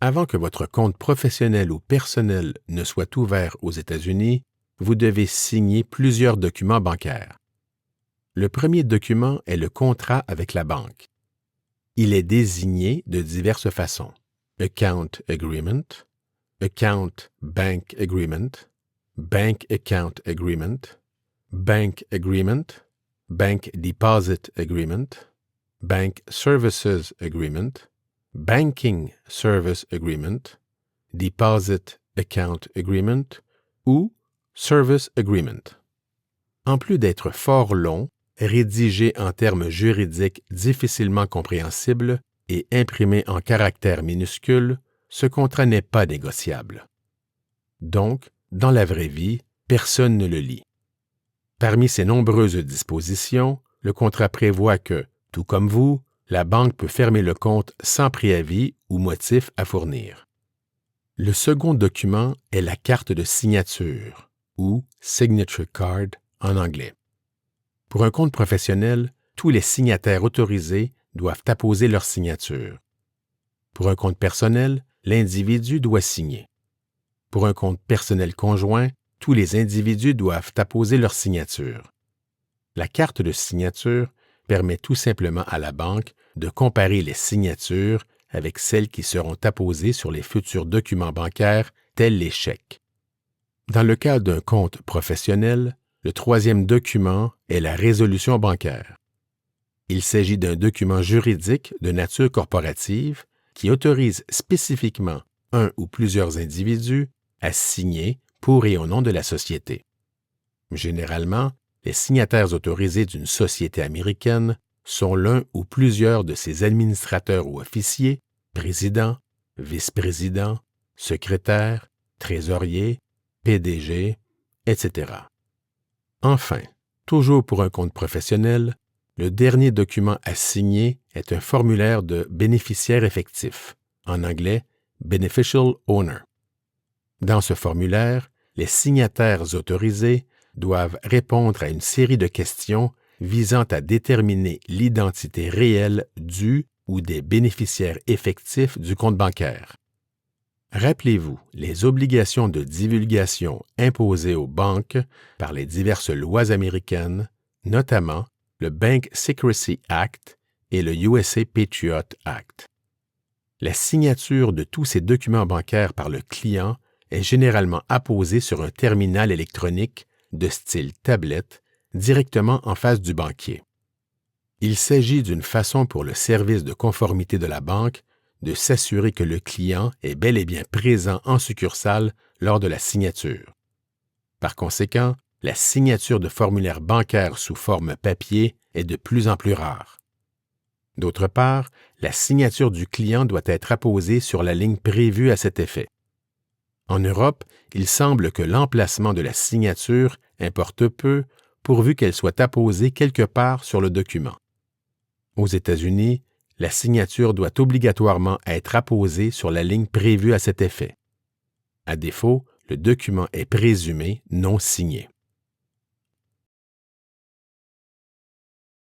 Avant que votre compte professionnel ou personnel ne soit ouvert aux États-Unis, vous devez signer plusieurs documents bancaires. Le premier document est le contrat avec la banque. Il est désigné de diverses façons: Account Agreement, Account Bank Agreement, Bank Account Agreement, Bank Agreement, Bank Deposit Agreement, Bank Services Agreement, Banking Service Agreement, Deposit Account Agreement ou Service Agreement. En plus d'être fort long, rédigé en termes juridiques difficilement compréhensibles et imprimé en caractères minuscules, ce contrat n'est pas négociable. Donc, dans la vraie vie, personne ne le lit. Parmi ces nombreuses dispositions, le contrat prévoit que, tout comme vous, la banque peut fermer le compte sans préavis ou motif à fournir. Le second document est la carte de signature, ou Signature Card en anglais. Pour un compte professionnel, tous les signataires autorisés doivent apposer leur signature. Pour un compte personnel, l'individu doit signer. Pour un compte personnel conjoint, tous les individus doivent apposer leur signature. La carte de signature permet tout simplement à la banque de comparer les signatures avec celles qui seront apposées sur les futurs documents bancaires tels les chèques. Dans le cas d'un compte professionnel, le troisième document est la résolution bancaire. Il s'agit d'un document juridique de nature corporative qui autorise spécifiquement un ou plusieurs individus à signer pour et au nom de la société. Généralement, les signataires autorisés d'une société américaine sont l'un ou plusieurs de ses administrateurs ou officiers, président, vice-président, secrétaire, trésorier, PDG, etc. Enfin, toujours pour un compte professionnel, le dernier document à signer est un formulaire de bénéficiaire effectif, en anglais Beneficial Owner. Dans ce formulaire, les signataires autorisés doivent répondre à une série de questions visant à déterminer l'identité réelle du ou des bénéficiaires effectifs du compte bancaire. Rappelez-vous les obligations de divulgation imposées aux banques par les diverses lois américaines, notamment le Bank Secrecy Act et le USA Patriot Act. La signature de tous ces documents bancaires par le client est généralement apposée sur un terminal électronique de style tablette directement en face du banquier. Il s'agit d'une façon pour le service de conformité de la banque de s'assurer que le client est bel et bien présent en succursale lors de la signature. Par conséquent, la signature de formulaires bancaires sous forme papier est de plus en plus rare. D'autre part, la signature du client doit être apposée sur la ligne prévue à cet effet. En Europe, il semble que l'emplacement de la signature importe peu pourvu qu'elle soit apposée quelque part sur le document. Aux États-Unis, la signature doit obligatoirement être apposée sur la ligne prévue à cet effet. À défaut, le document est présumé non signé.